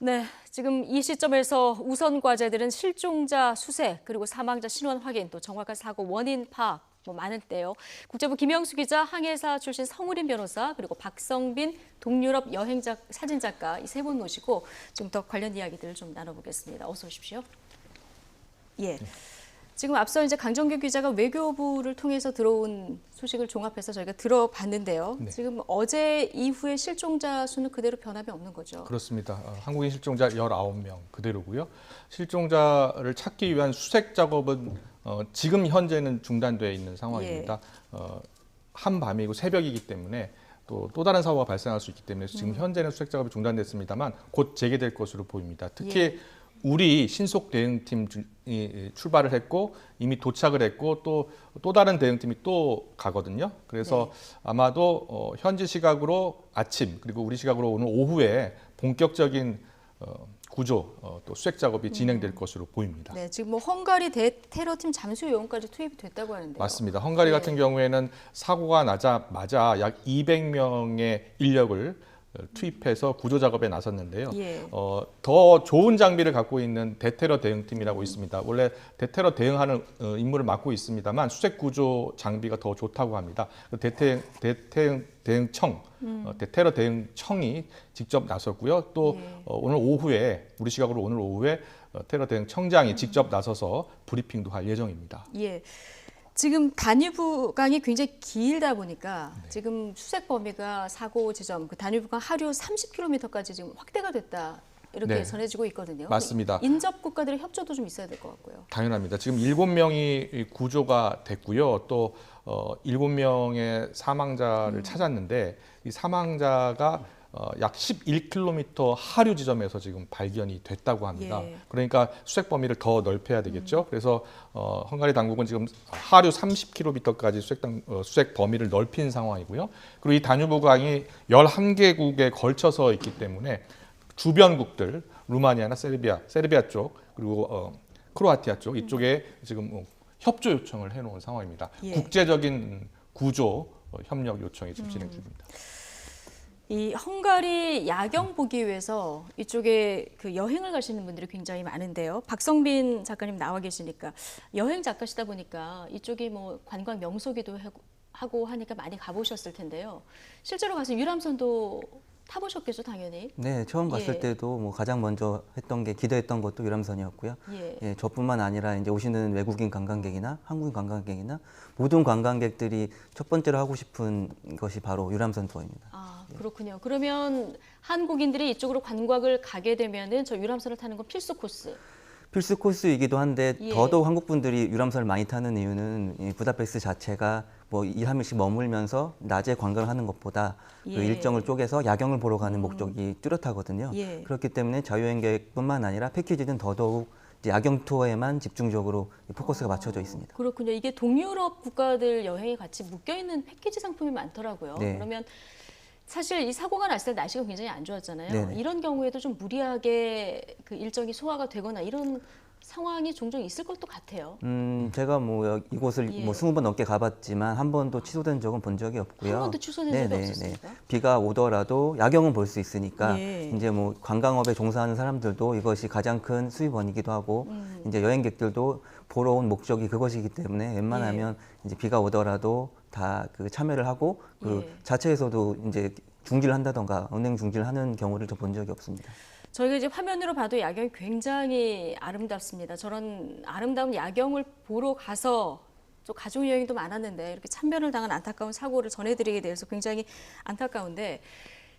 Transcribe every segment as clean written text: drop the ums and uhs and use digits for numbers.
네, 지금 이 시점에서 우선 과제들은 실종자 수색, 그리고 사망자 신원 확인, 또 정확한 사고 원인 파악 많은데요. 국제부 김영수 기자, 항해사 출신 성우림 변호사, 그리고 박성빈 동유럽 여행자 사진작가 이 세 분 모시고 좀 더 관련 이야기들을 좀 나눠보겠습니다. 어서 오십시오. 예. 지금 앞서 이제 강정규 기자가 외교부를 통해서 들어온 소식을 종합해서 저희가 들어봤는데요. 네. 지금 어제 이후에 실종자 수는 그대로 변함이 없는 거죠. 그렇습니다. 한국인 실종자 19명 그대로고요. 실종자를 찾기 위한 수색 작업은 지금 현재는 중단되어 있는 상황입니다. 한밤이고 새벽이기 때문에 또 다른 사고가 발생할 수 있기 때문에 지금 현재는 수색 작업이 중단됐습니다만 곧 재개될 것으로 보입니다. 특히 우리 신속 대응팀이 출발을 했고 이미 도착을 했고 또 다른 대응팀이 또 가거든요. 그래서 아마도 현지 시각으로 아침 그리고 우리 시각으로 오늘 오후에 본격적인 구조 또 수색 작업이 진행될 것으로 보입니다. 네, 지금 뭐 헝가리 대테러팀 잠수 요원까지 투입이 됐다고 하는데요. 맞습니다. 헝가리 같은 경우에는 사고가 나자마자 약 200명의 인력을 투입해서 구조 작업에 나섰는데요. 더 좋은 장비를 갖고 있는 대테러 대응팀이라고 있습니다. 원래 대테러 대응하는 임무를 맡고 있습니다만 수색 구조 장비가 더 좋다고 합니다. 대응청, 대테러 대응청이 직접 나섰고요. 또 오늘 오후에 우리 시각으로 오늘 오후에 테러 대응청장이 직접 나서서 브리핑도 할 예정입니다. 예. 지금 다뉴브강이 굉장히 길다 보니까 지금 수색 범위가 사고 지점 그 다뉴브강 하류 30km까지 지금 확대가 됐다. 이렇게 전해지고 있거든요. 맞습니다. 인접 국가들의 협조도 좀 있어야 될 것 같고요. 당연합니다. 지금 7명이 구조가 됐고요. 또 7명의 사망자를 찾았는데 이 사망자가 약 11km 하류 지점에서 지금 발견이 됐다고 합니다. 그러니까 수색 범위를 더 넓혀야 되겠죠. 그래서 헝가리 당국은 지금 하류 30km까지 수색 범위를 넓힌 상황이고요. 그리고 이 다뉴브강이 11개국에 걸쳐서 있기 때문에 주변국들, 루마니아나 세르비아 쪽 그리고 크로아티아 쪽 이쪽에 지금 협조 요청을 해놓은 상황입니다. 국제적인 구조 협력 요청이 지금 진행 중입니다. 이 헝가리 야경 보기 위해서 이쪽에 그 여행을 가시는 분들이 굉장히 많은데요. 박성빈 작가님 나와 계시니까 여행 작가시다 보니까 이쪽이 뭐 관광 명소기도 하고 하니까 많이 가보셨을 텐데요. 실제로 가서 유람선도 타보셨겠죠, 당연히. 네, 처음 갔을 때도 뭐 가장 먼저 했던 게 기대했던 것도 유람선이었고요. 저뿐만 아니라 이제 오시는 외국인 관광객이나 한국인 관광객이나 모든 관광객들이 첫 번째로 하고 싶은 것이 바로 유람선 투어입니다. 아, 그렇군요. 그러면 한국인들이 이쪽으로 관광을 가게 되면은 저 유람선을 타는 건 필수 코스. 필수 코스이기도 한데 더더욱 한국 분들이 유람선을 많이 타는 이유는 이 부다페스트 자체가 뭐 2, 3일씩 머물면서 낮에 관광을 하는 것보다 그 일정을 쪼개서 야경을 보러 가는 목적이 뚜렷하거든요. 그렇기 때문에 자유여행객뿐만 아니라 패키지는 더더욱 이제 야경 투어에만 집중적으로 포커스가 맞춰져 있습니다. 그렇군요. 이게 동유럽 국가들 여행이 같이 묶여있는 패키지 상품이 많더라고요. 그러면 사실 이 사고가 났을 때 날씨가 굉장히 안 좋았잖아요. 이런 경우에도 좀 무리하게 그 일정이 소화가 되거나 이런 상황이 종종 있을 것도 같아요. 제가 뭐 이곳을 뭐 20번 넘게 가봤지만 한 번도 취소된 적은 본 적이 없고요. 한 번도 취소된 적이 없었습니까? 비가 오더라도 야경은 볼 수 있으니까 이제 뭐 관광업에 종사하는 사람들도 이것이 가장 큰 수입원이기도 하고 이제 여행객들도 보러 온 목적이 그것이기 때문에 웬만하면 이제 비가 오더라도 다 그 참여를 하고 그 자체에서도 이제 중지를 한다던가 운행 중지를 하는 경우를 저 본 적이 없습니다. 저희가 이제 화면으로 봐도 야경이 굉장히 아름답습니다. 저런 아름다운 야경을 보러 가서 또 가족여행도 많았는데 이렇게 참변을 당한 안타까운 사고를 전해드리게 돼서 굉장히 안타까운데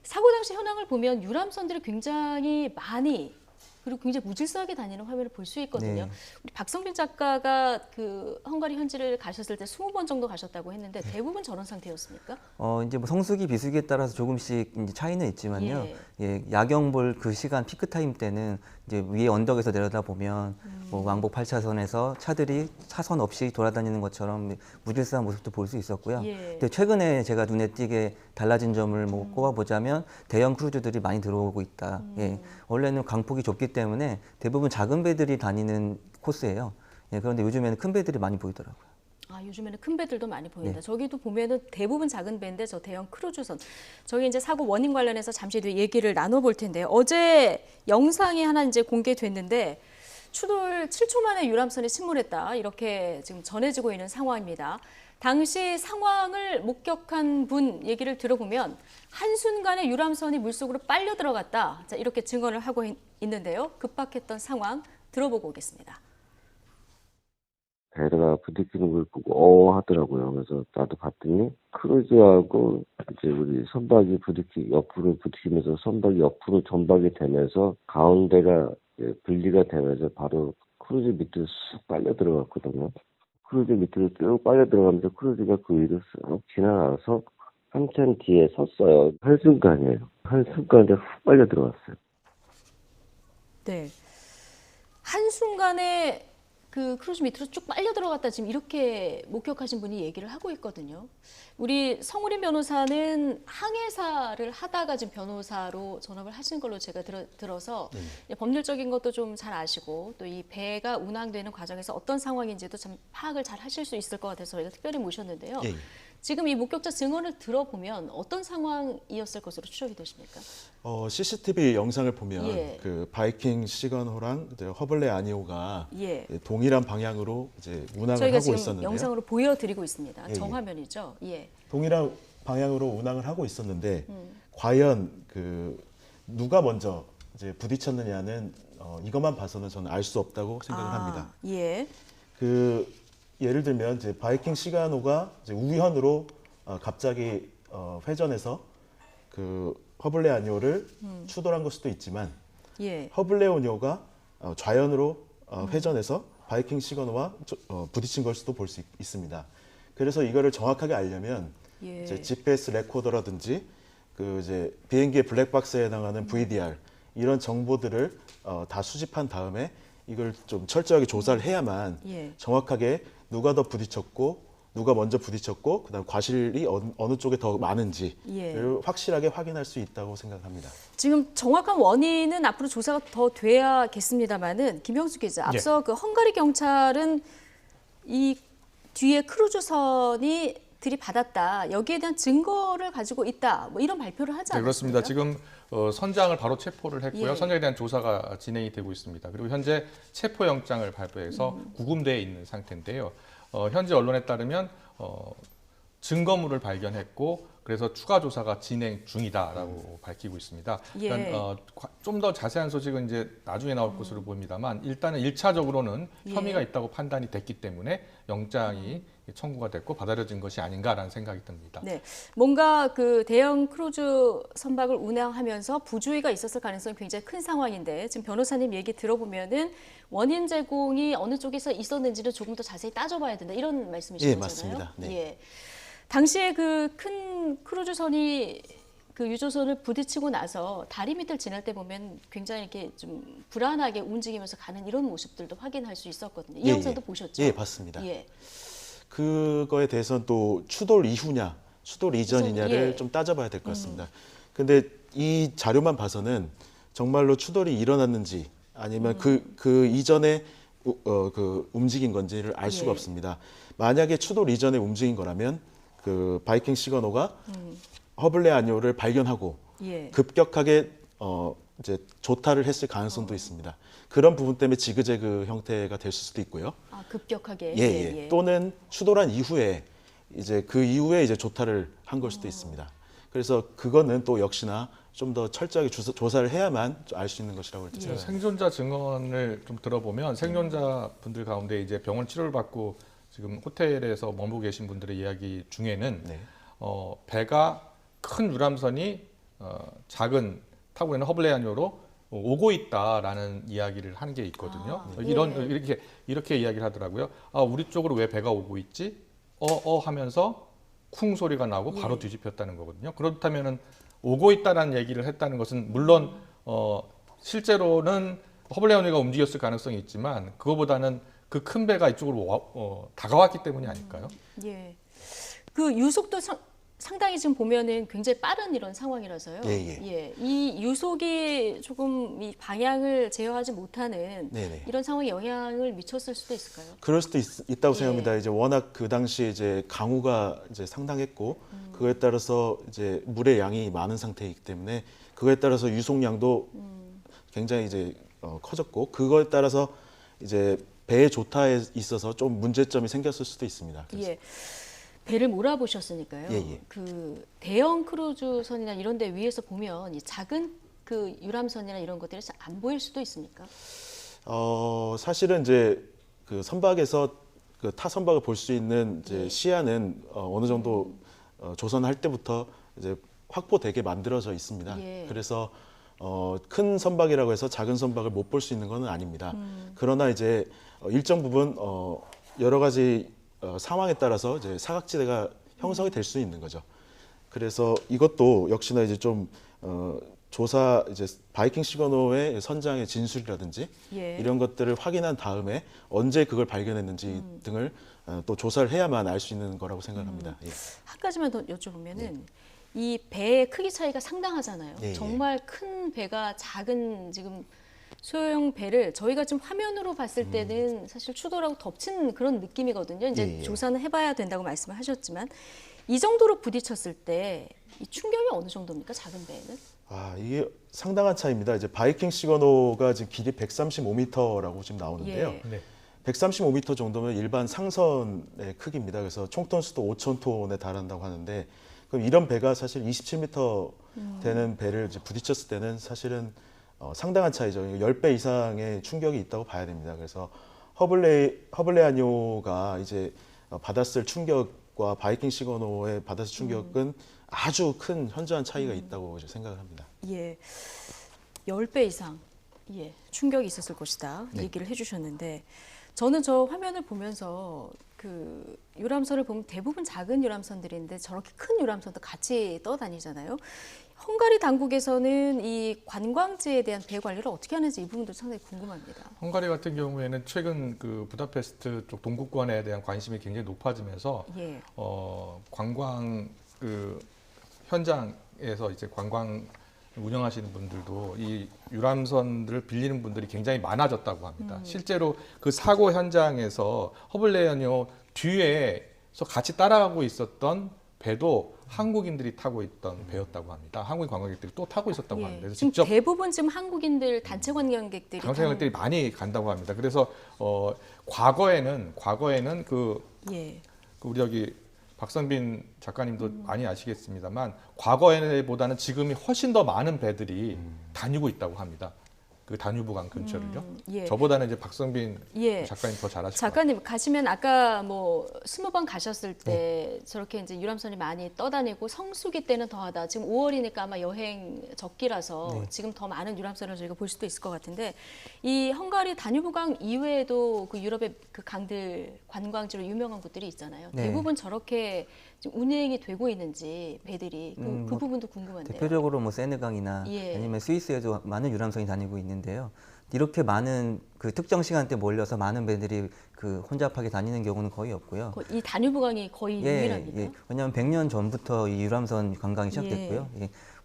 사고 당시 현황을 보면 유람선들이 굉장히 많이 그리고 굉장히 무질서하게 다니는 화면을 볼 수 있거든요. 우리 박성빈 작가가 그 헝가리 현지를 가셨을 때 20번 정도 가셨다고 했는데 대부분 저런 상태였습니까? 이제 뭐 성수기 비수기에 따라서 조금씩 이제 차이는 있지만요. 야경 볼 그 시간 피크 타임 때는 이제 위에 언덕에서 내려다 보면 뭐 왕복 8차선에서 차들이 차선 없이 돌아다니는 것처럼 무질서한 모습도 볼 수 있었고요. 근데 최근에 제가 눈에 띄게 달라진 점을 뭐 꼽아보자면 대형 크루즈들이 많이 들어오고 있다. 원래는 강폭이 좁기 때문에 대부분 작은 배들이 다니는 코스예요. 그런데 요즘에는 큰 배들이 많이 보이더라고요. 아, 요즘에는 큰 배들도 많이 보인다. 네. 저기도 보면은 대부분 작은 배인데 저 대형 크루즈선. 저기 이제 사고 원인 관련해서 잠시 뒤에 얘기를 나눠볼 텐데요. 어제 영상이 하나 이제 공개됐는데 추돌 7초 만에 유람선이 침몰했다. 이렇게 지금 전해지고 있는 상황입니다. 당시 상황을 목격한 분 얘기를 들어보면 한순간에 유람선이 물속으로 빨려 들어갔다. 자, 이렇게 증언을 하고 있는데요. 급박했던 상황 들어보고 오겠습니다. 배가 부딪히는 걸 보고 하더라고요. 그래서 나도 봤더니 크루즈하고 이제 우리 선박이 옆으로 부딪히면서 선박이 옆으로 전박이 되면서 가운데가 이제 분리가 되면서 바로 크루즈 밑으로 쑥 빨려 들어갔거든요. 크루즈 밑으로 쭉 빨려 들어가면서 크루즈가 그 위로 쑥 지나가서 한참 뒤에 섰어요. 한순간이에요. 한순간에 훅 빨려 들어갔어요. 네. 한순간에 그 크루즈 밑으로 쭉 빨려 들어갔다 지금 이렇게 목격하신 분이 얘기를 하고 있거든요. 우리 성우림 변호사는 항해사를 하다가 지금 변호사로 전업을 하신 걸로 제가 들어서 법률적인 것도 좀 잘 아시고 또 이 배가 운항되는 과정에서 어떤 상황인지도 참 파악을 잘 하실 수 있을 것 같아서 저희가 특별히 모셨는데요. 예. 지금 이 목격자 증언을 들어보면 어떤 상황이었을 것으로 추정이 되십니까? CCTV 영상을 보면 예. 그 바이킹 시그너랑 이제 허블레 아니오가 예. 동일한 방향으로 이제 운항을 저희가 하고 지금 있었는데요. 영상으로 보여드리고 있습니다. 예, 정화면이죠. 예. 동일한 방향으로 운항을 하고 있었는데 과연 그 누가 먼저 이제 부딪혔느냐는 이것만 봐서는 저는 알 수 없다고 생각을 합니다. 예. 그 예를 들면 이제 바이킹 시가노가 이제 우연으로 갑자기 회전해서 그 허블레 아니오를 추돌한 걸 수도 있지만 예. 허블레 아니오가 좌연으로 회전해서 바이킹 시가노와 부딪힌 걸 수도 볼 수 있습니다. 그래서 이거를 정확하게 알려면 예. 이제 GPS 레코더라든지 그 이제 비행기의 블랙박스에 해당하는 VDR 이런 정보들을 다 수집한 다음에 이걸 좀 철저하게 조사를 해야만 예. 정확하게 누가 더 부딪혔고 누가 먼저 부딪혔고 그다음 과실이 어느 쪽에 더 많은지를 예. 확실하게 확인할 수 있다고 생각합니다. 지금 정확한 원인은 앞으로 조사가 더 돼야겠습니다만은 김형수 기자, 앞서 그 헝가리 경찰은 이 뒤에 크루즈선이 들이받았다. 여기에 대한 증거를 가지고 있다. 뭐 이런 발표를 하지 네, 않았습니까? 그렇습니다. 지금 선장을 바로 체포를 했고요. 예. 선장에 대한 조사가 진행이 되고 있습니다. 그리고 현재 체포영장을 발부해서 구금되어 있는 상태인데요. 현재 언론에 따르면 증거물을 발견했고 그래서 추가 조사가 진행 중이다라고 밝히고 있습니다. 예. 그러니까 좀 더 자세한 소식은 이제 나중에 나올 것으로 보입니다만 일단은 1차적으로는 혐의가 있다고 판단이 됐기 때문에 영장이 청구가 됐고 받아들여진 것이 아닌가라는 생각이 듭니다. 네, 뭔가 그 대형 크루즈 선박을 운항하면서 부주의가 있었을 가능성이 굉장히 큰 상황인데 지금 변호사님 얘기 들어보면은 원인 제공이 어느 쪽에서 있었는지를 조금 더 자세히 따져봐야 된다 이런 말씀이신 예, 거잖아요. 맞습니다. 네. 예. 당시에 그 큰 크루즈선이 그 유조선을 부딪히고 나서 다리 밑을 지날 때 보면 굉장히 이렇게 좀 불안하게 움직이면서 가는 이런 모습들도 확인할 수 있었거든요. 이 예, 영상도 예. 보셨죠? 예, 봤습니다. 예. 그거에 대해서는 또 추돌 이후냐, 추돌 이전이냐를 예. 좀 따져봐야 될 것 같습니다. 근데 이 자료만 봐서는 정말로 추돌이 일어났는지 아니면 그 이전에 그 움직인 건지를 알 수가 예. 없습니다. 만약에 추돌 이전에 움직인 거라면 그 바이킹 시그너가 허블레 아니오를 발견하고 예. 급격하게 이제 조타를 했을 가능성도 있습니다. 그런 부분 때문에 지그재그 형태가 될 수도 있고요. 아, 급격하게. 예. 또는 추돌한 이후에 이제 그 이후에 이제 조타를 한 걸 수도 있습니다. 그래서 그거는 또 역시나 좀 더 철저하게 조사를 해야만 알 수 있는 것이라고 예. 생각합니다. 생존자 증언을 좀 들어보면 생존자 분들 가운데 이제 병원 치료를 받고 지금 호텔에서 머무고 계신 분들의 이야기 중에는 네. 배가 큰 유람선이 작은 타고 있는 허블레 아니오로 오고 있다라는 이야기를 한 게 있거든요. 아, 이렇게 이야기를 하더라고요. 아, 우리 쪽으로 왜 배가 오고 있지? 하면서 쿵 소리가 나고 바로 예. 뒤집혔다는 거거든요. 그렇다면은 오고 있다라는 얘기를 했다는 것은 물론 실제로는 허블레 아니오가 움직였을 가능성이 있지만 그거보다는 그 큰 배가 이쪽으로 다가왔기 때문이 아닐까요? 예. 그 유속도 상당히 지금 보면은 굉장히 빠른 이런 상황이라서요. 예. 이 유속이 조금 이 방향을 제어하지 못하는 네네. 이런 상황에 영향을 미쳤을 수도 있을까요? 그럴 수도 있다고 예. 생각합니다. 이제 워낙 그 당시에 이제 강우가 이제 상당했고 그거에 따라서 이제 물의 양이 많은 상태이기 때문에 그거에 따라서 유속량도 굉장히 이제 커졌고 그거에 따라서 이제 배의 조타에 있어서 좀 문제점이 생겼을 수도 있습니다. 그래서. 예. 배를 몰아보셨으니까요. 예. 그 대형 크루즈선이나 이런 데 위에서 보면 이 작은 그 유람선이나 이런 것들이 잘 안 보일 수도 있습니까? 사실은 이제 그 선박에서 그 타 선박을 볼 수 있는 이제 예. 시야는 어느 정도 조선할 때부터 이제 확보되게 만들어져 있습니다. 예. 그래서 큰 선박이라고 해서 작은 선박을 못 볼 수 있는 것은 아닙니다. 그러나 이제 일정 부분 여러 가지 상황에 따라서 이제 사각지대가 형성이 될 수 있는 거죠. 그래서 이것도 역시나 이제 좀 조사 이제 바이킹 시그너의 선장의 진술이라든지 예. 이런 것들을 확인한 다음에 언제 그걸 발견했는지 등을 또 조사를 해야만 알 수 있는 거라고 생각합니다. 예. 한 가지만 더 여쭤보면은 이 배의 크기 차이가 상당하잖아요. 예. 정말 큰 배가 작은 지금 소형 배를 저희가 지금 화면으로 봤을 때는 사실 추돌하고 덮친 그런 느낌이거든요. 이제 예. 조사는 해봐야 된다고 말씀을 하셨지만 이 정도로 부딪혔을 때 이 충격이 어느 정도입니까? 작은 배에는? 이게 상당한 차이입니다. 이제 바이킹 시그너가 지금 길이 135m라고 지금 나오는데요. 예. 네. 135m 정도면 일반 상선의 크기입니다. 그래서 총톤수도 5,000톤에 달한다고 하는데 그럼 이런 배가 사실 27m 되는 배를 이제 부딪혔을 때는 사실은 상당한 차이죠. 10배 이상의 충격이 있다고 봐야 됩니다. 그래서 허블레아뇨가 이제 받았을 충격과 바이킹 시그너의 받았을 충격은 아주 큰 현저한 차이가 있다고 이제 생각을 합니다. 예, 10배 이상 충격이 있었을 것이다 네. 얘기를 해주셨는데 저는 저 화면을 보면서 그 유람선을 보면 대부분 작은 유람선들인데 저렇게 큰 유람선도 같이 떠다니잖아요. 헝가리 당국에서는 이 관광지에 대한 배 관리를 어떻게 하는지 이 부분도 상당히 궁금합니다. 헝가리 같은 경우에는 최근 그 부다페스트 쪽 동국권에 대한 관심이 굉장히 높아지면서 예. 관광 그 현장에서 이제 관광 운영하시는 분들도 이 유람선들을 빌리는 분들이 굉장히 많아졌다고 합니다. 실제로 그 사고 현장에서 허블레아뇨 뒤에서 같이 따라가고 있었던 배도 한국인들이 타고 있던 배였다고 합니다. 한국인 관광객들이 또 타고 있었다고 합니다. 그래서 지금 직접 대부분 지금 한국인들 단체 관광객들이 관광객들이 많이 간다고 합니다. 그래서 과거에는 그 예. 우리 여기 박선빈 작가님도 많이 아시겠습니다만 과거에보다는 지금이 훨씬 더 많은 배들이 다니고 있다고 합니다. 그 다뉴브강 근처를요. 예. 저보다는 이제 박선빈 예. 작가님 더 잘하실 것 같아요. 작가님 가시면 아까 뭐 20번 가셨을 때 저렇게 이제 유람선이 많이 떠다니고 성수기 때는 더하다. 지금 5월이니까 아마 여행 적기라서 지금 더 많은 유람선을 저희가 볼 수도 있을 것 같은데 이 헝가리 다뉴브강 이외에도 그 유럽의 그 강들 관광지로 유명한 곳들이 있잖아요. 네. 대부분 저렇게 지금 운행이 되고 있는지 배들이 그 부분도 궁금한데요. 대표적으로 뭐 세느강이나 예. 아니면 스위스에도 많은 유람선이 다니고 있는데요. 이렇게 많은 그 특정 시간대 몰려서 많은 배들이 그 혼잡하게 다니는 경우는 거의 없고요. 이 다뉴브강이 거의 유일합니다. 왜냐하면 100년 전부터 이 유람선 관광이 시작됐고요.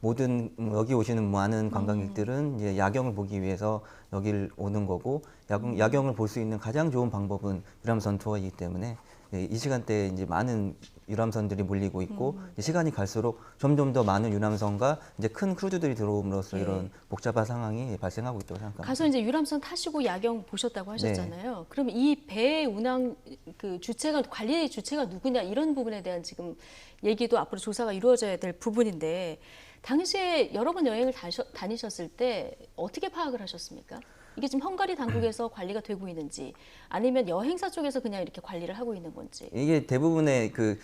모든 여기 오시는 많은 관광객들은 이제 야경을 보기 위해서 여기를 오는 거고 야경을 볼 수 있는 가장 좋은 방법은 유람선 투어이기 때문에 이 시간대에 이제 많은 유람선들이 몰리고 있고 시간이 갈수록 점점 더 많은 유람선과 이제 큰 크루즈들이 들어옴으로써 이런 복잡한 상황이 발생하고 있다고 생각합니다. 가서 이제 유람선 타시고 야경 보셨다고 하셨잖아요. 그럼 이 배 운항 그 주체가 관리 주체가 누구냐 이런 부분에 대한 지금 얘기도 앞으로 조사가 이루어져야 될 부분인데 당시에 여러 번 여행을 다니셨을 때 어떻게 파악을 하셨습니까? 이게 지금 헝가리 당국에서 관리가 되고 있는지 아니면 여행사 쪽에서 그냥 이렇게 관리를 하고 있는 건지. 이게 대부분의 그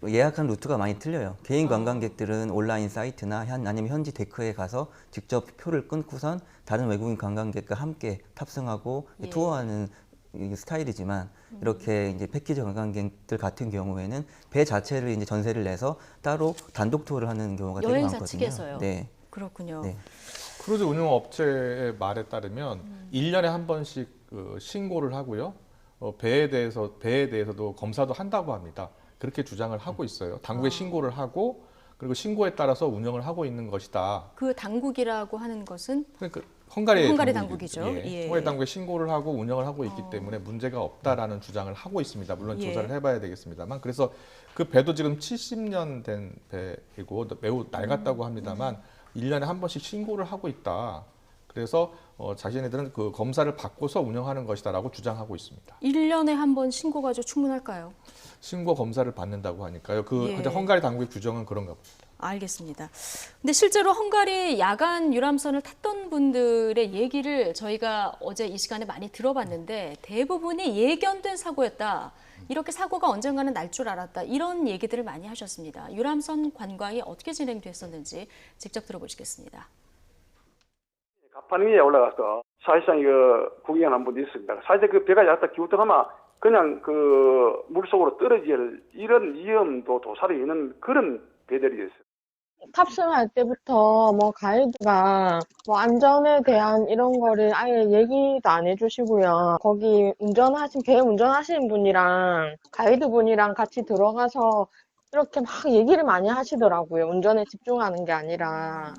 예약한 루트가 많이 틀려요. 개인 관광객들은 온라인 사이트나 아니면 현지 데크에 가서 직접 표를 끊고선 다른 외국인 관광객과 함께 탑승하고 투어하는 스타일이지만 이렇게 이제 패키지 관광객들 같은 경우에는 배 자체를 이제 전세를 내서 따로 단독 투어를 하는 경우가 되게 여행사 많거든요. 측에서요. 네. 그렇군요. 네. 크루즈 운영업체의 말에 따르면 1년에 한 번씩 신고를 하고요. 배에 대해서도 검사도 한다고 합니다. 그렇게 주장을 하고 있어요. 당국에 신고를 하고 그리고 신고에 따라서 운영을 하고 있는 것이다. 그 당국이라고 하는 것은 그러니까 헝가리 당국이죠. 예. 헝가리 당국에 신고를 하고 운영을 하고 있기 때문에 문제가 없다라는 주장을 하고 있습니다. 물론 예. 조사를 해봐야 되겠습니다만 그래서 그 배도 지금 70년 된 배이고 매우 낡았다고 합니다만 1년에 한 번씩 신고를 하고 있다. 그래서 자기네들은 그 검사를 받고서 운영하는 것이다라고 주장하고 있습니다. 1년에 한 번 신고 가지고 충분할까요? 신고 검사를 받는다고 하니까요. 그 예. 헝가리 당국의 규정은 그런가 봅니다. 알겠습니다. 근데 실제로 헝가리 야간 유람선을 탔던 분들의 얘기를 저희가 어제 이 시간에 많이 들어봤는데 대부분이 예견된 사고였다. 이렇게 사고가 언젠가는 날 줄 알았다. 이런 얘기들을 많이 하셨습니다. 유람선 관광이 어떻게 진행됐었는지 직접 들어보시겠습니다. 가판 위에 올라가서 사실상 이거 구경한 분도 있습니다. 사실 그 배가 약간 기우뚱하면 그냥 그 물속으로 떨어질 이런 위험도 도사리 있는 그런 배들이었어요. 탑승할 때부터 뭐 가이드가 뭐 안전에 대한 이런 거를 아예 얘기도 안 해주시고요. 거기 배 운전하시는 분이랑 가이드 분이랑 같이 들어가서 이렇게 막 얘기를 많이 하시더라고요. 운전에 집중하는 게 아니라.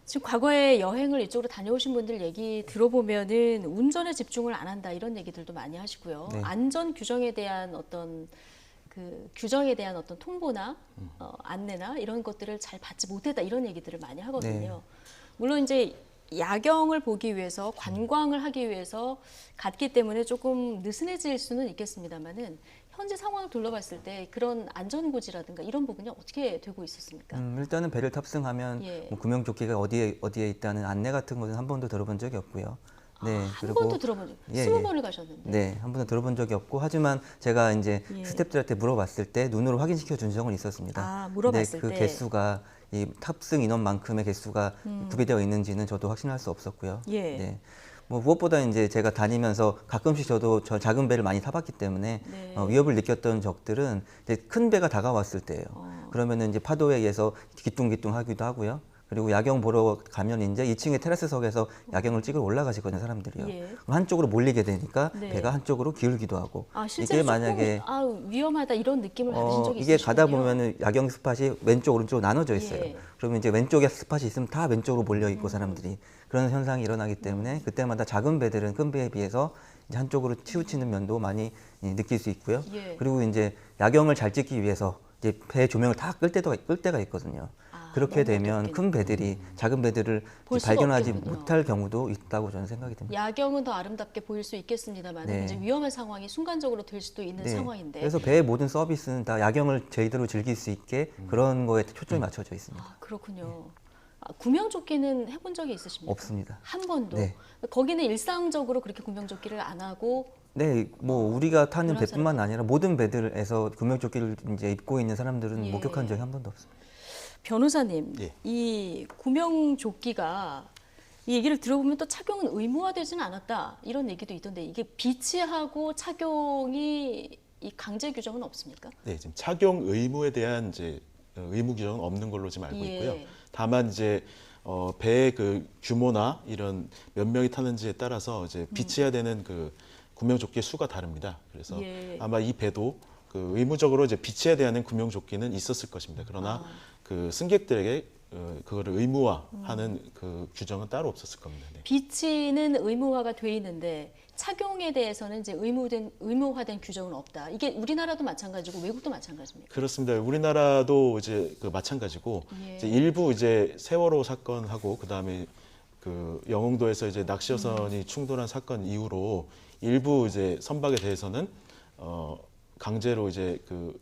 지금 과거에 여행을 이쪽으로 다녀오신 분들 얘기 들어보면은 운전에 집중을 안 한다 이런 얘기들도 많이 하시고요. 네. 안전 규정에 대한 어떤 그 규정에 대한 어떤 통보나 안내나 이런 것들을 잘 받지 못했다 이런 얘기들을 많이 하거든요. 네. 물론 이제 야경을 보기 위해서 관광을 하기 위해서 갔기 때문에 조금 느슨해질 수는 있겠습니다만은 현재 상황을 둘러봤을 때 그런 안전고지라든가 이런 부분이 어떻게 되고 있었습니까? 일단은 배를 탑승하면 예. 뭐 구명조끼가 어디에 있다는 안내 같은 것은 한 번도 들어본 적이 없고요. 네, 한 번도 들어본 적, 예, 20번을 가셨는데. 네, 한 번도 들어본 적이 없고 하지만 제가 이제 예. 스태프들한테 물어봤을 때 눈으로 확인시켜 준 적은 있었습니다. 아, 물어봤을 근데 그 때. 개수가 이 탑승 인원만큼의 개수가 구비되어 있는지는 저도 확신할 수 없었고요. 예. 네. 뭐 무엇보다 이제 제가 다니면서 가끔씩 저도 저 작은 배를 많이 타봤기 때문에 네. 위협을 느꼈던 적들은 이제 큰 배가 다가왔을 때예요. 그러면은 이제 파도에 의해서 기뚱기뚱하기도 하고요. 그리고 야경 보러 가면 이제 2층의 테라스석에서 야경을 찍으러 올라가시거든요, 사람들이요. 예. 그럼 한쪽으로 몰리게 되니까 네. 배가 한쪽으로 기울기도 하고. 아, 실제로 이게 만약에 위험하다 이런 느낌을 받으신 적이 이게 있으시군요. 가다 보면은 야경 스팟이 왼쪽 오른쪽으로 나눠져 있어요. 예. 그러면 이제 왼쪽에 스팟이 있으면 다 왼쪽으로 몰려 있고 사람들이 그런 현상이 일어나기 때문에 그때마다 작은 배들은 큰 배에 비해서 이제 한쪽으로 치우치는 면도 많이 느낄 수 있고요. 예. 그리고 이제 야경을 잘 찍기 위해서 이제 배 조명을 다 끌 때가 있거든요. 그렇게 너무 되면 어렵겠네요. 큰 배들이 작은 배들을 볼 수가 발견하지 없겠군요. 못할 경우도 있다고 저는 생각이 듭니다. 야경은 더 아름답게 보일 수 있겠습니다만 네. 이제 위험한 상황이 순간적으로 될 수도 있는 네. 상황인데. 그래서 배의 모든 서비스는 다 야경을 제대로 즐길 수 있게 그런 거에 초점이 맞춰져 있습니다. 아, 그렇군요. 구명조끼는 해본 적이 있으십니까? 없습니다. 한 번도. 네. 거기는 일상적으로 그렇게 구명조끼를 안 하고 네, 뭐 우리가 타는 그런 배뿐만 아니라 모든 배들에서 구명조끼를 이제 입고 있는 사람들은 예. 목격한 적이 한 번도 없습니다. 변호사님, 예. 이 구명조끼가 이 얘기를 들어보면 또 착용은 의무화되지는 않았다 이런 얘기도 있던데 이게 비치하고 착용이 이 강제 규정은 없습니까? 네, 지금 착용 의무에 대한 이제 의무 규정은 없는 걸로 지금 알고 예. 있고요. 다만 이제 배의 그 규모나 이런 몇 명이 타는지에 따라서 이제 비치해야 되는 그 구명조끼의 수가 다릅니다. 그래서 예. 아마 이 배도 그 의무적으로 이제 비치해야 되는 구명조끼는 있었을 것입니다. 그러나 그 승객들에게 그거를 의무화하는 그 규정은 따로 없었을 겁니다. 네. 비치는 의무화가 돼 있는데 착용에 대해서는 이제 의무화된 규정은 없다. 이게 우리나라도 마찬가지고 외국도 마찬가지입니까? 그렇습니다. 우리나라도 이제 그 마찬가지고 예. 이제 일부 이제 세월호 사건하고 그다음에 그 영흥도에서 이제 낚시여선이 충돌한 사건 이후로 일부 이제 선박에 대해서는 강제로 이제 그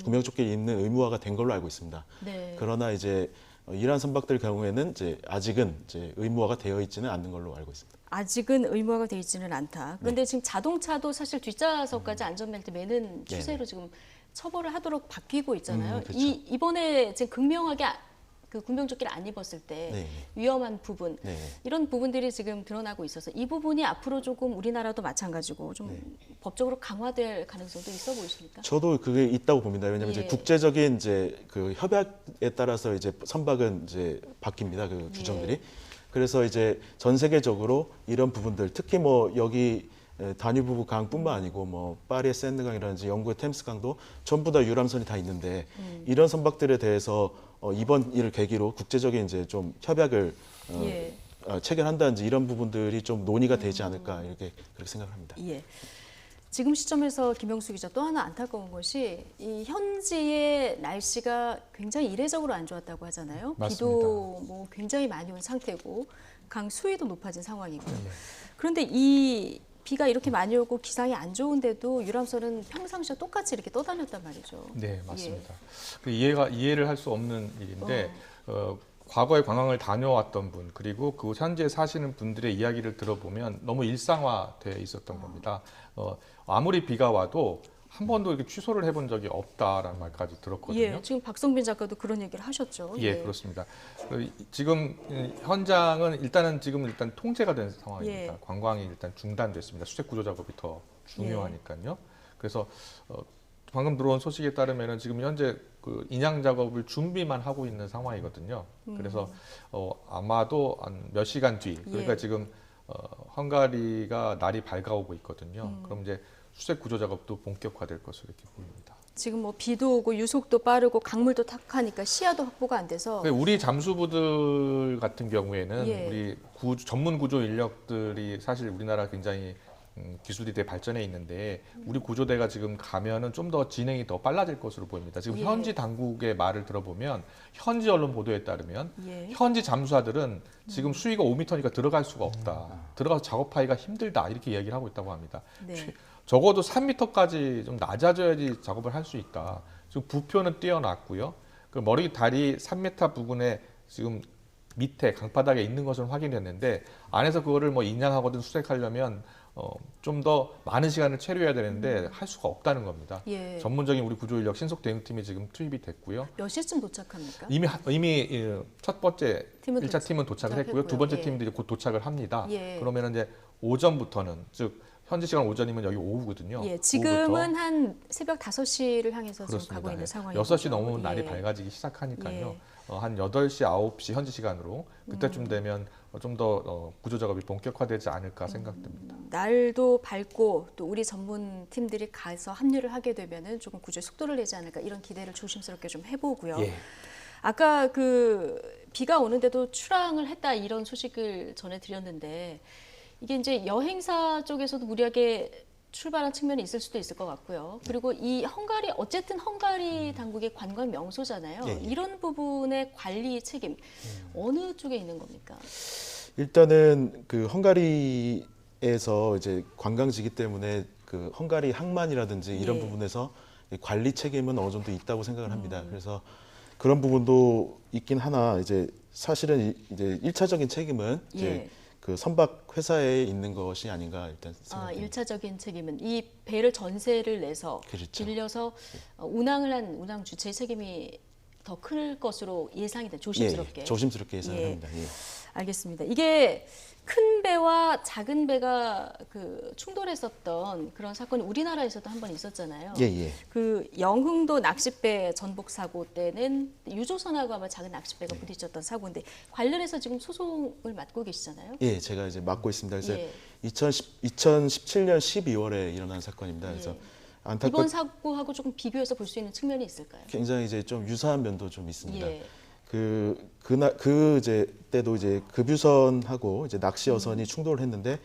구명조끼를 입는 의무화가 된 걸로 알고 있습니다. 네. 그러나 이제 이러한 선박들 경우에는 이제 아직은 이제 의무화가 되어 있지는 않는 걸로 알고 있습니다. 아직은 의무화가 돼 있지는 않다. 그런데 지금 자동차도 사실 뒷좌석까지 안전벨트 매는 추세로 지금 처벌을 하도록 바뀌고 있잖아요. 그렇죠. 이번에 지금 극명하게 그 구명조끼를 안 입었을 때 네. 위험한 부분 네. 이런 부분들이 지금 드러나고 있어서 이 부분이 앞으로 조금 우리나라도 마찬가지고 좀 법적으로 강화될 가능성도 있어 보이십니까? 저도 그게 있다고 봅니다. 왜냐하면 예. 이제 국제적인 이제 그 협약에 따라서 이제 선박은 이제 바뀝니다. 그 규정들이. 그래서 이제 전 세계적으로 이런 부분들 특히 뭐 여기 다뉴브 강뿐만 아니고 뭐 파리의 세느강이라든지 영국의 템스강도 전부 다 유람선이 다 있는데 이런 선박들에 대해서 이번 일을 계기로 국제적인 이제 좀 협약을 예. 체결한다든지 이런 부분들이 좀 논의가 되지 않을까 이렇게 그렇게 생각합니다. 예. 지금 시점에서 김영수 기자 또 하나 안타까운 것이 이 현지의 날씨가 굉장히 이례적으로 안 좋았다고 하잖아요. 맞습니다. 비도 뭐 굉장히 많이 온 상태고 강 수위도 높아진 상황이고요. 예. 그런데 이 비가 이렇게 많이 오고 기상이 안 좋은데도 유람선은 평상시와 똑같이 이렇게 떠다녔단 말이죠. 네, 맞습니다. 그 이해를 할 수 없는 일인데 과거에 관광을 다녀왔던 분 그리고 그 현지에 사시는 분들의 이야기를 들어보면 너무 일상화되어 있었던 겁니다. 아무리 비가 와도 한 번도 이렇게 취소를 해본 적이 없다라는 말까지 들었거든요. 예, 지금 박성빈 작가도 그런 얘기를 하셨죠. 예, 그렇습니다. 지금 현장은 일단 통제가 된 상황입니다. 예. 관광이 일단 중단됐습니다. 수색 구조 작업이 더 중요하니까요. 그래서 방금 들어온 소식에 따르면은 지금 현재 그 인양 작업을 준비만 하고 있는 상황이거든요. 그래서 아마도 한 몇 시간 뒤, 그러니까 예. 지금 헝가리가 날이 밝아오고 있거든요. 그럼 이제 수색 구조 작업도 본격화될 것으로 이렇게 보입니다. 지금 뭐 비도 오고 유속도 빠르고 강물도 탁하니까 시야도 확보가 안 돼서 우리 잠수부들 같은 경우에는 예. 우리 전문 구조 인력들이 사실 우리나라 굉장히 기술이 되게 발전해 있는데 우리 구조대가 지금 가면은 좀 더 진행이 더 빨라질 것으로 보입니다. 지금 예. 현지 당국의 말을 들어보면 현지 언론 보도에 따르면 예. 현지 잠수사들은 지금 수위가 5m니까 들어갈 수가 없다. 들어가서 작업하기가 힘들다. 이렇게 얘기를 하고 있다고 합니다. 네. 적어도 3m까지 좀 낮아져야지 작업을 할 수 있다. 지금 부표는 띄어놨고요. 그 머리 다리 3m 부근에 지금 밑에 강바닥에 있는 것은 확인됐는데 안에서 그거를 뭐 인양하거든 수색하려면 좀 더 많은 시간을 체류해야 되는데 할 수가 없다는 겁니다. 예. 전문적인 우리 구조인력 신속 대응팀이 지금 투입이 됐고요. 몇 시쯤 도착합니까? 이미 첫 번째 팀은 1차 팀은 도착을 했고요. 두 번째 예. 팀들이 곧 도착을 합니다. 예. 그러면 이제 오전부터는 즉 현지 시간 오전이면 여기 오후거든요. 예, 지금은 한 새벽 5시를 향해서 지금 가고 있는 상황이죠. 6시 넘으면 날이 밝아지기 시작하니까요. 예. 한 8시, 9시 현지 시간으로 그때쯤 되면 좀 더 구조 작업이 본격화되지 않을까 생각됩니다. 날도 밝고 또 우리 전문 팀들이 가서 합류를 하게 되면은 조금 구조의 속도를 내지 않을까 이런 기대를 조심스럽게 좀 해보고요. 예. 아까 그 비가 오는데도 출항을 했다 이런 소식을 전해드렸는데 이게 이제 여행사 쪽에서도 무리하게 출발한 측면이 있을 수도 있을 것 같고요. 그리고 이 어쨌든 헝가리 당국의 관광 명소잖아요. 예, 예. 이런 부분의 관리 책임 어느 쪽에 있는 겁니까? 일단은 그 헝가리에서 이제 관광지기 때문에 그 헝가리 항만이라든지 이런 예. 부분에서 관리 책임은 어느 정도 있다고 생각을 합니다. 그래서 그런 부분도 있긴 하나 이제 사실은 이제 1차적인 책임은 이제 예. 그 선박 회사에 있는 것이 아닌가 일단 아, 생각합니다. 1차적인 책임은 이 배를 전세를 내서 그렇죠. 빌려서 운항을 한 운항 주체의 책임이 더 클 것으로 예상이 돼 조심스럽게. 예, 조심스럽게 예상을 예. 합니다. 예. 알겠습니다. 이게 큰 배와 작은 배가 그 충돌했었던 그런 사건이 우리나라에서도 한 번 있었잖아요. 예, 예. 그 영흥도 낚싯배 전복 사고 때는 유조선하고 아마 작은 낚싯배가 부딪혔던 사고인데 관련해서 지금 소송을 맡고 계시잖아요. 예, 제가 이제 맡고 있습니다. 그래서 예. 2017년 12월에 일어난 사건입니다. 그래서 이번 사고하고 조금 비교해서 볼 수 있는 측면이 있을까요? 굉장히 이제 좀 유사한 면도 좀 있습니다. 예. 이제 때도 이제 급유선하고 이제 낚시여선이 충돌을 했는데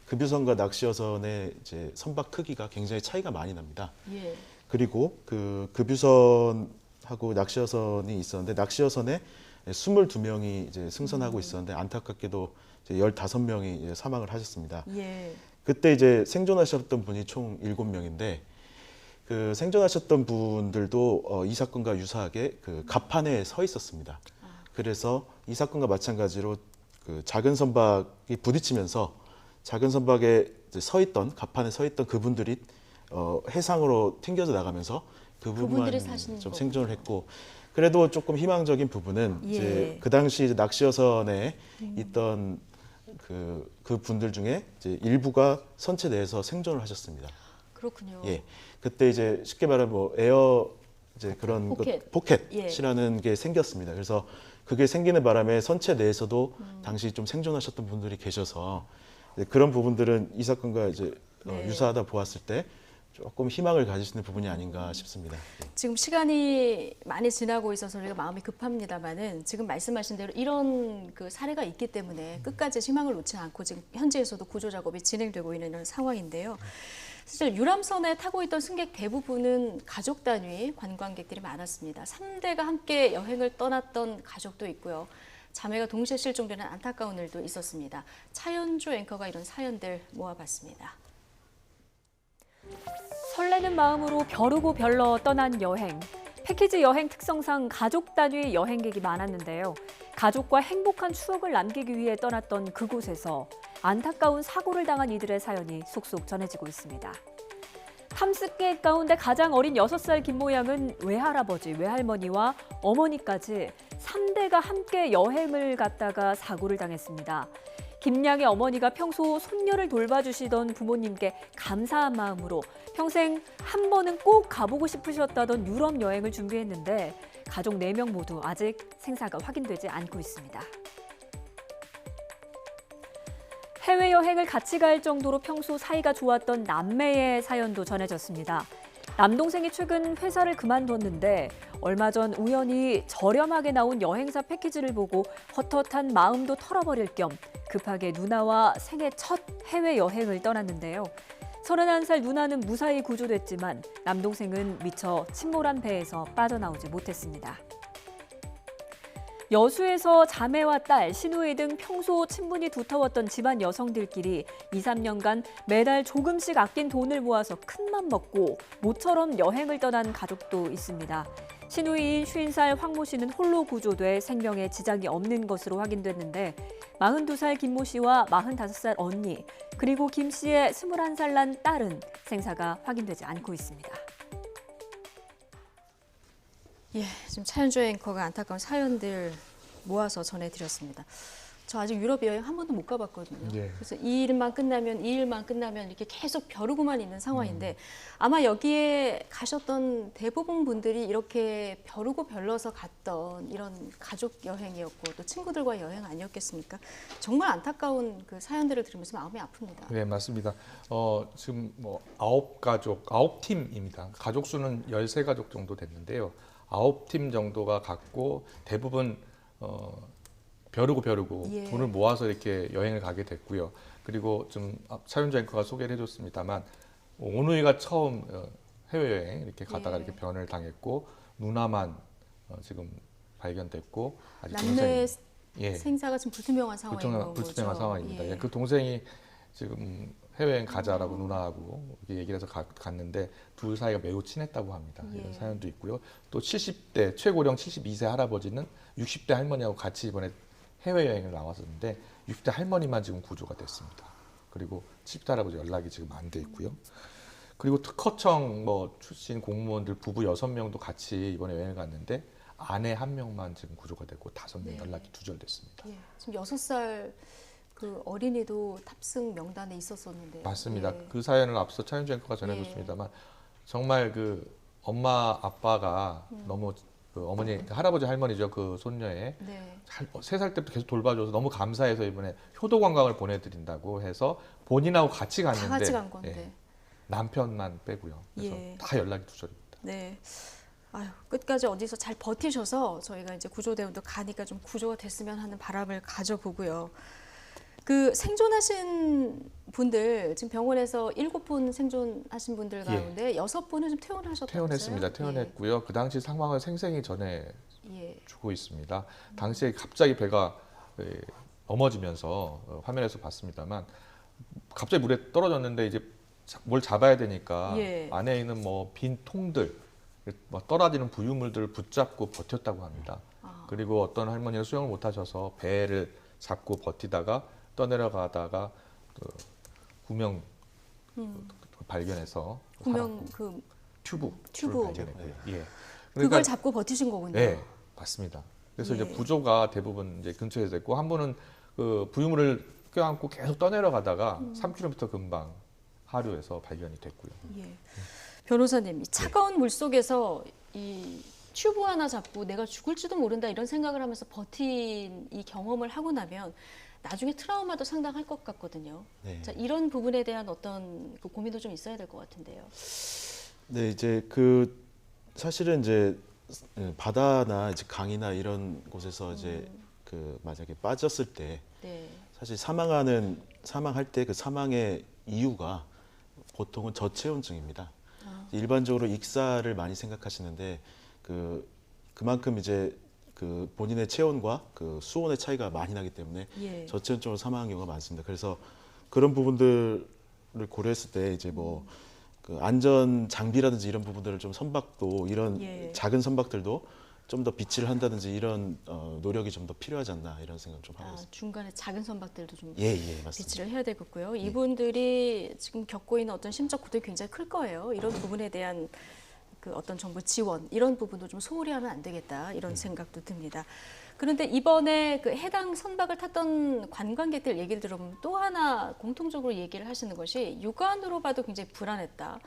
급유선과 낚시여선의 이제 선박 크기가 굉장히 차이가 많이 납니다. 예. 그리고 그 급유선하고 낚시여선이 있었는데 낚시여선에 22명이 이제 승선하고 있었는데 안타깝게도 이제 15명이 이제 사망을 하셨습니다. 예. 그때 이제 생존하셨던 분이 총 7명인데 그 생존하셨던 분들도 이 사건과 유사하게 그 갑판에 서 있었습니다. 그래서 이 사건과 마찬가지로 그 작은 선박이 부딪히면서 작은 선박에 이제 갑판에 서 있던 그분들이 해상으로 튕겨져 나가면서 그분만 그분들이 사시는 좀 거구나. 생존을 했고 그래도 조금 희망적인 부분은 예. 이제 그 당시 이제 낚시여선에 있던 그 분들 중에 이제 일부가 선체 내에서 생존을 하셨습니다. 그렇군요. 예, 그때 이제 쉽게 말하면 뭐 에어 이제 그런 포켓이라는 게 생겼습니다. 그래서 그게 생기는 바람에 선체 내에서도 당시 좀 생존하셨던 분들이 계셔서 그런 부분들은 이 사건과 이제 네. 유사하다 보았을 때 조금 희망을 가질 수 있는 부분이 아닌가 싶습니다. 지금 시간이 많이 지나고 있어서 우리가 마음이 급합니다만은 지금 말씀하신 대로 이런 그 사례가 있기 때문에 끝까지 희망을 놓지 않고 지금 현지에서도 구조 작업이 진행되고 있는 이런 상황인데요. 사실 유람선에 타고 있던 승객 대부분은 가족 단위 관광객들이 많았습니다. 3대가 함께 여행을 떠났던 가족도 있고요. 자매가 동시에 실종되는 안타까운 일도 있었습니다. 차연주 앵커가 이런 사연들 모아봤습니다. 설레는 마음으로 벼르고 별러 떠난 여행. 패키지 여행 특성상 가족 단위 여행객이 많았는데요. 가족과 행복한 추억을 남기기 위해 떠났던 그곳에서 안타까운 사고를 당한 이들의 사연이 속속 전해지고 있습니다. 탐스객 가운데 가장 어린 6살 김모양은 외할아버지, 외할머니와 어머니까지 3대가 함께 여행을 갔다가 사고를 당했습니다. 김양의 어머니가 평소 손녀를 돌봐주시던 부모님께 감사한 마음으로 평생 한 번은 꼭 가보고 싶으셨다던 유럽 여행을 준비했는데 가족 4명 모두 아직 생사가 확인되지 않고 있습니다. 해외여행을 같이 갈 정도로 평소 사이가 좋았던 남매의 사연도 전해졌습니다. 남동생이 최근 회사를 그만뒀는데 얼마 전 우연히 저렴하게 나온 여행사 패키지를 보고 헛헛한 마음도 털어버릴 겸 급하게 누나와 생애 첫 해외여행을 떠났는데요. 31살 누나는 무사히 구조됐지만 남동생은 미처 침몰한 배에서 빠져나오지 못했습니다. 여수에서 자매와 딸, 시누이 등 평소 친분이 두터웠던 집안 여성들끼리 2, 3년간 매달 조금씩 아낀 돈을 모아서 큰맘 먹고 모처럼 여행을 떠난 가족도 있습니다. 시누이인 50살 황모 씨는 홀로 구조돼 생명에 지장이 없는 것으로 확인됐는데 42살 김모 씨와 45살 언니, 그리고 김 씨의 21살 난 딸은 생사가 확인되지 않고 있습니다. 예, 지금 차연주 앵커가 안타까운 사연들 모아서 전해드렸습니다. 저 아직 유럽 여행 한 번도 못 가봤거든요. 예. 그래서 이 일만 끝나면 이렇게 계속 벼르고만 있는 상황인데 아마 여기에 가셨던 대부분 분들이 이렇게 벼르고 별러서 갔던 이런 가족 여행이었고 또 친구들과 여행 아니었겠습니까? 정말 안타까운 그 사연들을 들으면서 마음이 아픕니다. 네, 맞습니다. 지금 뭐 9가족, 9팀입니다. 가족 수는 13가족 정도 됐는데요. 9팀 정도가 갔고 대부분 벼르고 예. 돈을 모아서 이렇게 여행을 가게 됐고요. 그리고 좀 차윤주 앵커가 소개를 해줬습니다만 오누이가 처음 해외여행 이렇게 가다가 예. 이렇게 변을 당했고 누나만 지금 발견됐고 아직 남매 예. 생사가 지금 불투명한 상황인 거죠. 불투명한 상황입니다. 예. 예, 그 동생이 지금 해외여행 가자라고 누나하고 이렇게 얘기를 해서 갔는데 둘 사이가 매우 친했다고 합니다. 예. 이런 사연도 있고요. 또 70대 최고령 72세 할아버지는 60대 할머니하고 같이 이번에 해외여행을 나왔었는데 60대 할머니만 지금 구조가 됐습니다. 그리고 70대 할아버지 연락이 지금 안 돼 있고요. 그리고 특허청 뭐 출신 공무원들 부부 6명도 같이 이번에 여행을 갔는데 아내 1명만 지금 구조가 됐고 5명 네. 연락이 두절됐습니다. 예. 지금 6살 그 어린이도 탑승 명단에 있었었는데. 맞습니다. 예. 그 사연을 앞서 차윤주 앵커가 전해줬습니다만 정말 그 엄마 아빠가 너무 그 어머니 할아버지 할머니죠 그 손녀의 네. 3살 때부터 계속 돌봐줘서 너무 감사해서 이번에 효도 관광을 보내드린다고 해서 본인하고 같이 갔는데 다 같이 간 건데. 예, 남편만 빼고요. 그래서 예. 다 연락이 두절입니다. 네. 아유, 끝까지 어디서 잘 버티셔서 저희가 이제 구조대원도 가니까 좀 구조가 됐으면 하는 바람을 가져보고요. 그 생존하신 분들 지금 병원에서 7분 생존하신 분들 가운데 6분은 좀 퇴원하셨다면서요? 퇴원했습니다. 퇴원했고요. 그 당시 상황을 생생히 예. 주고 있습니다. 당시에 갑자기 배가 넘어지면서 화면에서 봤습니다만 갑자기 물에 떨어졌는데 이제 뭘 잡아야 되니까 예. 안에 있는 뭐 빈 통들, 뭐 떨어지는 부유물들을 붙잡고 버텼다고 합니다. 그리고 어떤 할머니는 수영을 못 하셔서 배를 잡고 버티다가 떠내려가다가 그 구명 발견해서 구명 그 튜브 발견했고요. 예. 그걸 잡고 버티신 거군요. 네, 맞습니다. 그래서 예. 이제 구조가 대부분 이제 근처에서 됐고 한 분은 그 부유물을 껴안고 계속 떠내려가다가 3km 근방 하류에서 발견이 됐고요. 예. 변호사님, 이 차가운 물 속에서 이 튜브 하나 잡고 내가 죽을지도 모른다 이런 생각을 하면서 버틴 이 경험을 하고 나면 나중에 트라우마도 상당할 것 같거든요. 네. 자, 이런 부분에 대한 어떤 그 고민도 좀 있어야 될 것 같은데요. 네, 이제 사실은 이제 바다나 이제 강이나 이런 곳에서 이제 만약에 빠졌을 때 네. 사실 사망할 때 그 사망의 이유가 보통은 저체온증입니다. 일반적으로 익사를 많이 생각하시는데 그만큼 이제 본인의 체온과 수온의 차이가 많이 나기 때문에 예. 저체온증으로 사망하는 경우가 많습니다. 그래서 그런 부분들을 고려했을 때 이제 안전 장비라든지 이런 부분들을 좀 선박도 이런 예. 작은 선박들도 좀 더 비치를 한다든지 이런 노력이 좀 더 필요하지 않나 이런 생각 좀 하고 있습니다. 중간에 작은 선박들도 좀 예, 맞습니다. 비치를 해야 되겠고요. 이분들이 지금 겪고 있는 어떤 심적 고통이 굉장히 클 거예요. 이런 부분에 대한 그 어떤 정부 지원 이런 부분도 좀 소홀히 하면 안 되겠다 이런 생각도 듭니다. 그런데 이번에 그 해당 선박을 탔던 관광객들 얘기를 들어보면 또 하나 공통적으로 얘기를 하시는 것이 육안으로 봐도 굉장히 불안했다.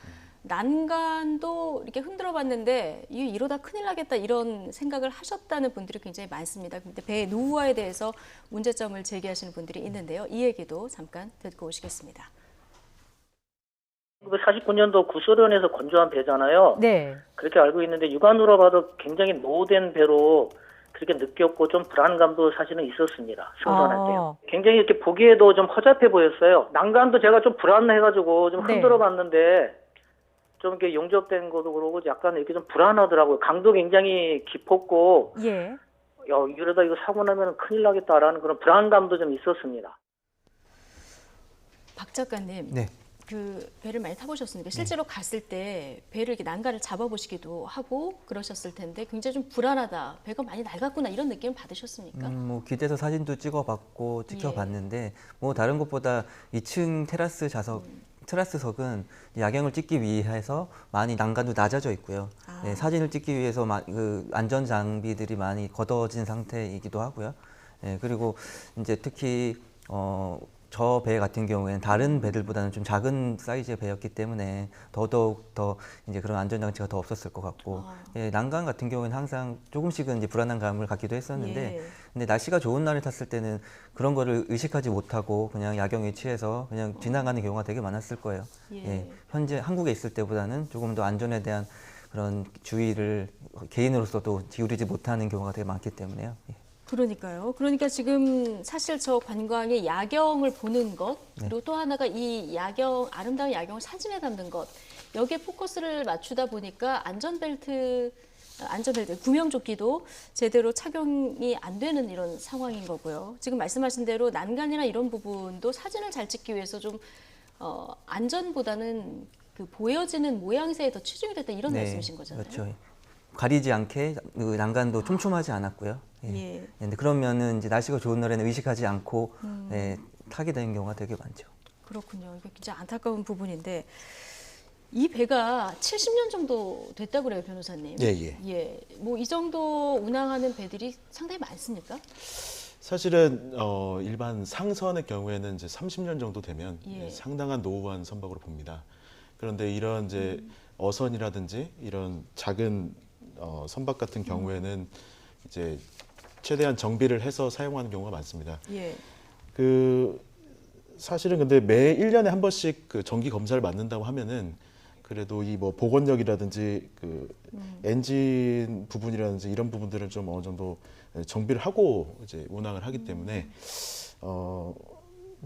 난간도 이렇게 흔들어 봤는데 이러다 큰일 나겠다 이런 생각을 하셨다는 분들이 굉장히 많습니다. 근데 배의 노후화에 대해서 문제점을 제기하시는 분들이 있는데요. 이 얘기도 잠깐 듣고 오시겠습니다. 1949년도 구소련에서 건조한 배잖아요. 네. 그렇게 알고 있는데 육안으로 봐도 굉장히 노후된 배로 그렇게 느꼈고 좀 불안감도 사실은 있었습니다. 승선할 때요. 굉장히 이렇게 보기에도 좀 허접해 보였어요. 난간도 제가 좀 불안해가지고 좀 네. 흔들어 봤는데 좀 이렇게 용접된 것도 그러고 약간 이렇게 좀 불안하더라고요. 강도 굉장히 깊었고 예. 이러다 이거 사고 나면 큰일 나겠다라는 그런 불안감도 좀 있었습니다. 박 작가님. 네. 그 배를 많이 타보셨으니까 실제로 갔을 때 배를 이렇게 난간을 잡아보시기도 하고 그러셨을 텐데 굉장히 좀 불안하다. 배가 많이 낡았구나 이런 느낌 받으셨습니까? 기대서 사진도 찍어봤고 지켜봤는데 다른 것보다 2층 테라스석은 야경을 찍기 위해서 많이 난간도 낮아져 있고요. 네, 사진을 찍기 위해서 안전 장비들이 많이 걷어진 상태이기도 하고요. 네, 그리고 이제 특히 저 배 같은 경우에는 다른 배들보다는 좀 작은 사이즈의 배였기 때문에 더더욱 더 이제 그런 안전장치가 더 없었을 것 같고, 예, 난간 같은 경우에는 항상 조금씩은 이제 불안한 감을 갖기도 했었는데, 근데 날씨가 좋은 날에 탔을 때는 그런 거를 의식하지 못하고 그냥 야경에 취해서 그냥 지나가는 경우가 되게 많았을 거예요. 예, 현재 한국에 있을 때보다는 조금 더 안전에 대한 그런 주의를 개인으로서도 기울이지 못하는 경우가 되게 많기 때문에요. 예. 그러니까요. 그러니까 지금 사실 저 관광의 야경을 보는 것, 그리고 또 하나가 이 아름다운 야경을 사진에 담는 것, 여기에 포커스를 맞추다 보니까 안전벨트, 구명조끼도 제대로 착용이 안 되는 이런 상황인 거고요. 지금 말씀하신 대로 난간이나 이런 부분도 사진을 잘 찍기 위해서 좀 안전보다는 그 보여지는 모양새에 더 치중이 됐다 이런 말씀이신 거잖아요. 그렇죠. 가리지 않게 난간도 촘촘하지 않았고요. 예. 근데 그러면은 이제 날씨가 좋은 날에는 의식하지 않고 타게 되는 경우가 되게 많죠. 그렇군요. 이게 진짜 안타까운 부분인데 이 배가 70년 정도 됐다고 그래요, 변호사님. 예. 뭐 이 정도 운항하는 배들이 상당히 많습니까? 사실은 일반 상선의 경우에는 이제 30년 정도 되면 상당한 노후한 선박으로 봅니다. 그런데 이런 이제 어선이라든지 이런 작은 선박 같은 경우에는 이제 최대한 정비를 해서 사용하는 경우가 많습니다. 사실은 근데 매 1년에 한 번씩 그 정기 검사를 받는다고 하면은 그래도 이 뭐 복원력이라든지 엔진 부분이라든지 이런 부분들은 좀 어느 정도 정비를 하고 이제 운항을 하기 때문에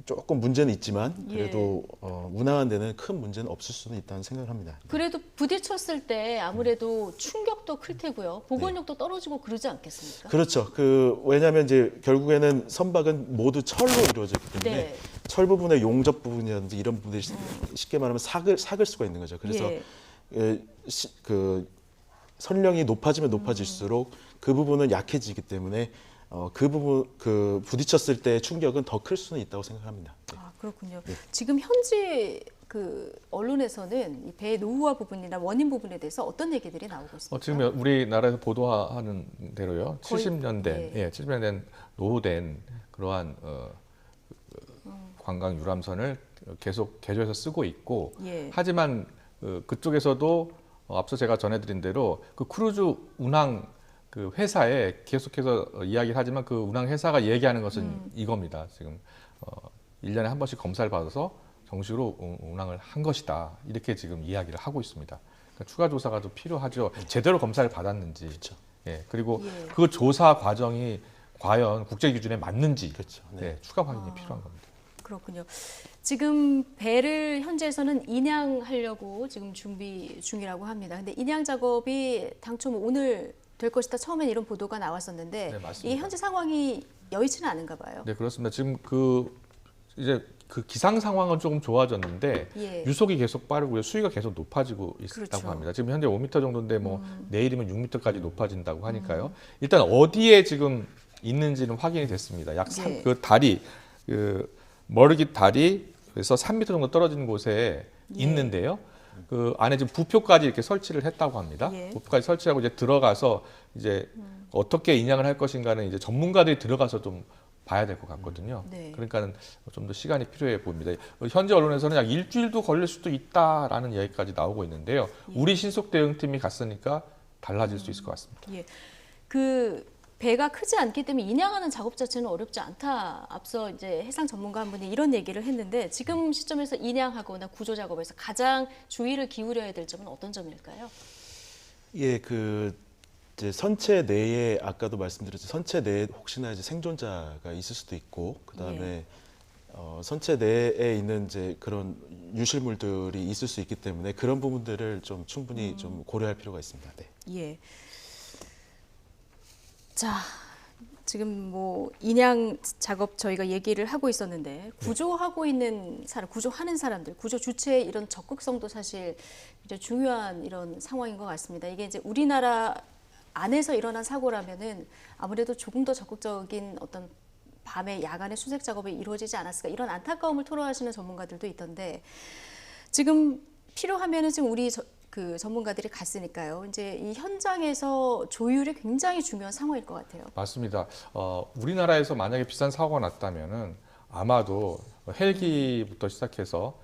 조금 문제는 있지만 그래도 운항한 데는 큰 문제는 없을 수는 있다는 생각을 합니다. 그래도 부딪혔을 때 아무래도 충격도 클 테고요. 복원력도 떨어지고 그러지 않겠습니까? 그렇죠. 왜냐하면 이제 결국에는 선박은 모두 철로 이루어졌기 때문에 철 부분의 용접 부분이라든지 이런 부분들이 쉽게 말하면 삭을 수가 있는 거죠. 그래서 그 선령이 높아지면 높아질수록 그 부분은 약해지기 때문에 그 부딪혔을 때 충격은 더 클 수는 있다고 생각합니다. 아, 그렇군요. 지금 현지 그 언론에서는 이 배 노후화 부분이나 원인 부분에 대해서 어떤 얘기들이 나오고 있습니까? 지금 우리나라에서 보도하는 대로요. 70년대 노후된 그러한 관광 유람선을 계속 개조해서 쓰고 있고, 하지만 그쪽에서도 앞서 제가 전해드린 대로 그 크루즈 운항 그 회사에 계속해서 이야기를 하지만 그 운항 회사가 얘기하는 것은 이겁니다. 지금 1년에 한 번씩 검사를 받아서 정식으로 운항을 한 것이다. 이렇게 지금 이야기를 하고 있습니다. 그러니까 추가 조사가 좀 필요하죠. 제대로 검사를 받았는지. 그렇죠. 예, 그리고 예. 그 조사 과정이 과연 국제 기준에 맞는지 그렇죠. 네, 추가 확인이 필요한 겁니다. 그렇군요. 지금 배를 현지에서는 인양하려고 지금 준비 중이라고 합니다. 근데 인양 작업이 당초 뭐 오늘 될 것이다. 처음엔 이런 보도가 나왔었는데 네, 맞습니다. 이게 현지 상황이 여의치는 않은가 봐요. 네, 그렇습니다. 지금 이제 그 기상 상황은 조금 좋아졌는데 예. 유속이 계속 빠르고요. 수위가 계속 높아지고 있다고 그렇죠. 합니다. 지금 현재 5m 정도인데 뭐 내일이면 6m까지 높아진다고 하니까요. 일단 어디에 지금 있는지는 확인이 됐습니다. 약 예. 그 다리 그 머르깃 다리에서 3m 정도 떨어지는 곳에 예. 있는데요. 그 안에 지금 부표까지 이렇게 설치를 했다고 합니다. 예. 부표까지 설치하고 이제 들어가서 이제 어떻게 인양을 할 것인가는 이제 전문가들이 들어가서 좀 봐야 될 것 같거든요. 네. 그러니까는 좀 더 시간이 필요해 보입니다. 현재 언론에서는 약 일주일도 걸릴 수도 있다라는 이야기까지 나오고 있는데요. 우리 신속 대응팀이 갔으니까 달라질 수 있을 것 같습니다. 예. 그 배가 크지 않기 때문에 인양하는 작업 자체는 어렵지 않다. 앞서 이제 해상 전문가 한 분이 이런 얘기를 했는데 지금 시점에서 인양하거나 구조 작업에서 가장 주의를 기울여야 될 점은 어떤 점일까요? 예, 이제 선체 내에 아까도 말씀드렸죠. 선체 내에 혹시나 이제 생존자가 있을 수도 있고 그다음에 선체 내에 있는 이제 그런 유실물들이 있을 수 있기 때문에 그런 부분들을 좀 충분히 좀 고려할 필요가 있습니다. 네. 예. 자, 지금 뭐 인양 작업 저희가 얘기를 하고 있었는데 구조하고 있는 사람, 구조하는 사람들, 구조 주체의 이런 적극성도 사실 이제 중요한 이런 상황인 것 같습니다. 이게 이제 우리나라 안에서 일어난 사고라면은 아무래도 조금 더 적극적인 어떤 밤에 야간에 수색 작업이 이루어지지 않았을까 이런 안타까움을 토로하시는 전문가들도 있던데 지금 필요하면은 지금 우리 그 전문가들이 갔으니까요. 이제 이 현장에서 조율이 굉장히 중요한 상황일 것 같아요. 맞습니다. 우리나라에서 만약에 비싼 사고가 났다면은 아마도 헬기부터 시작해서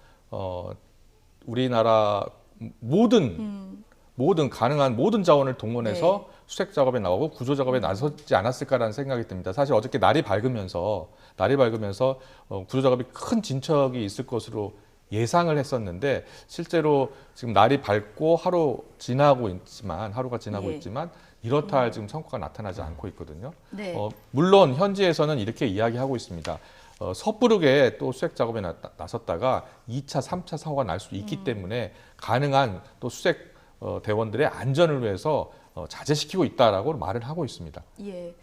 우리나라 모든 가능한 모든 자원을 동원해서 네. 수색 작업에 나오고 구조 작업에 나서지 않았을까라는 생각이 듭니다. 사실 어저께 날이 밝으면서 구조 작업이 큰 진척이 있을 것으로 예상을 했었는데 실제로 지금 날이 밝고 하루가 지나고 예. 있지만 이렇다 할 지금 성과가 나타나지 않고 있거든요. 네. 물론 현지에서는 이렇게 이야기하고 있습니다. 섣부르게 또 수색 작업에 나섰다가 2차, 3차 사고가 날 수 있기 때문에 가능한 또 수색 대원들의 안전을 위해서 자제시키고 있다라고 말을 하고 있습니다. 예.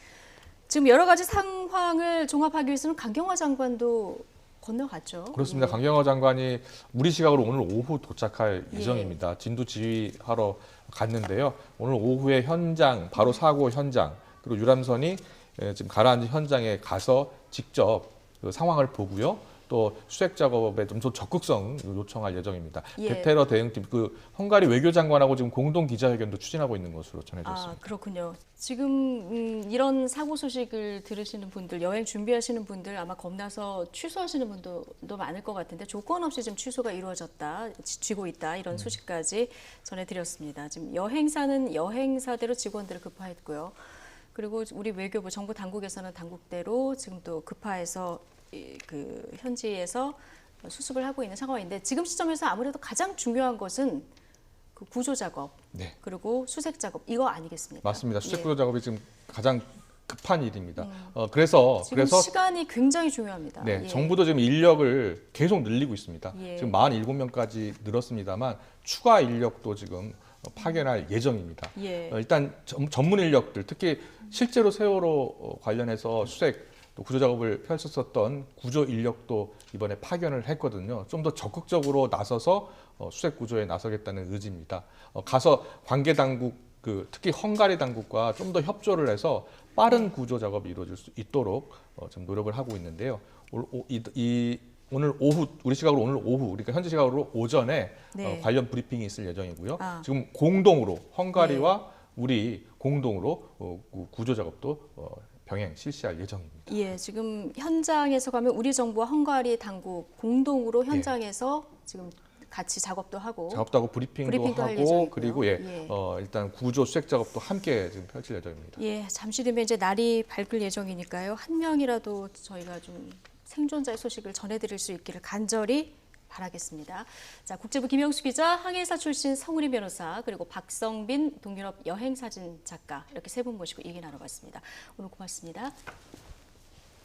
지금 여러 가지 상황을 종합하기 위해서는 강경화 장관도 건너갔죠. 그렇습니다. 예. 강경화 장관이 우리 시각으로 오늘 오후 도착할 예. 예정입니다. 진두 지휘하러 갔는데요. 오늘 오후에 현장, 바로 사고 현장, 그리고 유람선이 지금 가라앉은 현장에 가서 직접 그 상황을 보고요. 또 수색 작업에 좀 더 적극성 요청할 예정입니다. 예. 대테러 대응팀, 그 헝가리 외교장관하고 지금 공동 기자회견도 추진하고 있는 것으로 전해졌습니다. 아, 그렇군요. 지금 이런 사고 소식을 들으시는 분들, 여행 준비하시는 분들 아마 겁나서 취소하시는 분도 많을 것 같은데 조건 없이 지금 취소가 쥐고 있다 이런 소식까지 전해드렸습니다. 지금 여행사는 여행사대로 직원들을 급파했고요. 그리고 우리 외교부 정부 당국에서는 당국대로 지금 또 급파해서 그 현지에서 수습을 하고 있는 상황인데 지금 시점에서 아무래도 가장 중요한 것은 그 구조 작업 네. 그리고 수색 작업 이거 아니겠습니까? 맞습니다. 수색 예. 구조 작업이 지금 가장 급한 일입니다. 그래서 시간이 굉장히 중요합니다. 네, 예. 정부도 지금 인력을 계속 늘리고 있습니다. 예. 지금 47명까지 늘었습니다만 추가 인력도 지금 파견할 예정입니다. 예. 일단 전문 인력들, 특히 실제로 세월호 관련해서 수색 또 구조 작업을 펼쳤었던 구조 인력도 이번에 파견을 했거든요. 좀 더 적극적으로 나서서 수색 구조에 나서겠다는 의지입니다. 가서 관계 당국, 특히 헝가리 당국과 좀 더 협조를 해서 빠른 구조 작업이 이루어질 수 있도록 좀 노력을 하고 있는데요. 오늘 오후, 우리 시각으로 오늘 오후, 그러니까 현지 시각으로 오전에 네. 관련 브리핑이 있을 예정이고요. 아. 지금 공동으로 헝가리와 우리 공동으로 구조 작업도 병행 실시할 예정입니다. 예, 지금 현장에서 가면 우리 정부와 헝가리 당국 공동으로 현장에서 지금 같이 작업도 하고 브리핑도 할 하고 예정이고요. 그리고 일단 구조 수색 작업도 함께 지금 펼칠 예정입니다. 예, 잠시 뒤면 이제 날이 밝을 예정이니까요. 한 명이라도 저희가 좀 생존자의 소식을 전해드릴 수 있기를 간절히 바라겠습니다. 자, 국제부 김영수 기자, 항해사 출신 성우림 변호사, 그리고 박성빈 동유럽 여행사진 작가 이렇게 세 분 모시고 얘기 나눠봤습니다. 오늘 고맙습니다.